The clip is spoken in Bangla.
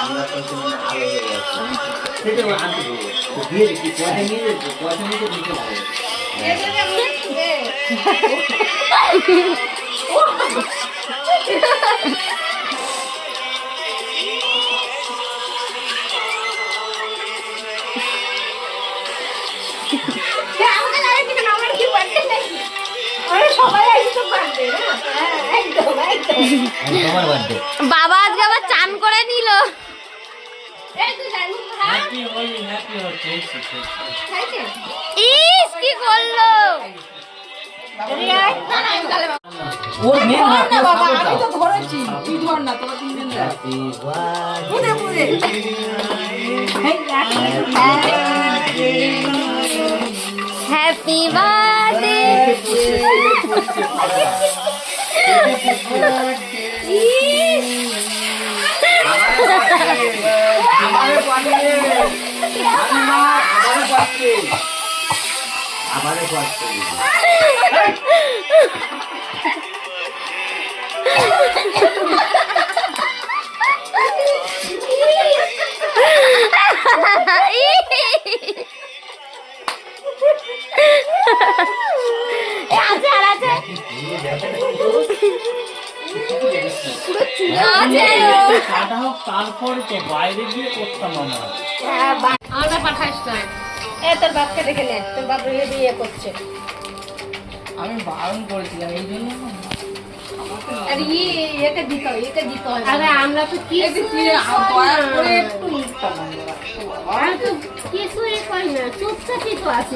আমরা তো আলো হয়ে যাচ্ছে সেটা আমি দিয়ে দেখি পয়সা নিয়ে দিতে পারে বাবা আজকে আবার চান করে নিল। ইস কি করলো হ্যাপি বার্থডে তারপরে তো বাইরে গিয়ে করতাম আমরা পাঠাইস না তোর বাপকে দেখে নে, তোর বাপ বিয়ে করছে। আমি বারণ করেছিলাম এই জন্য আরে একে দিতে হয়। আরে আমরা তো কি দয়া করে একটু মুখটা বন্ধ রাখো। কিছুই করি না, চুপচাপই তো আছি।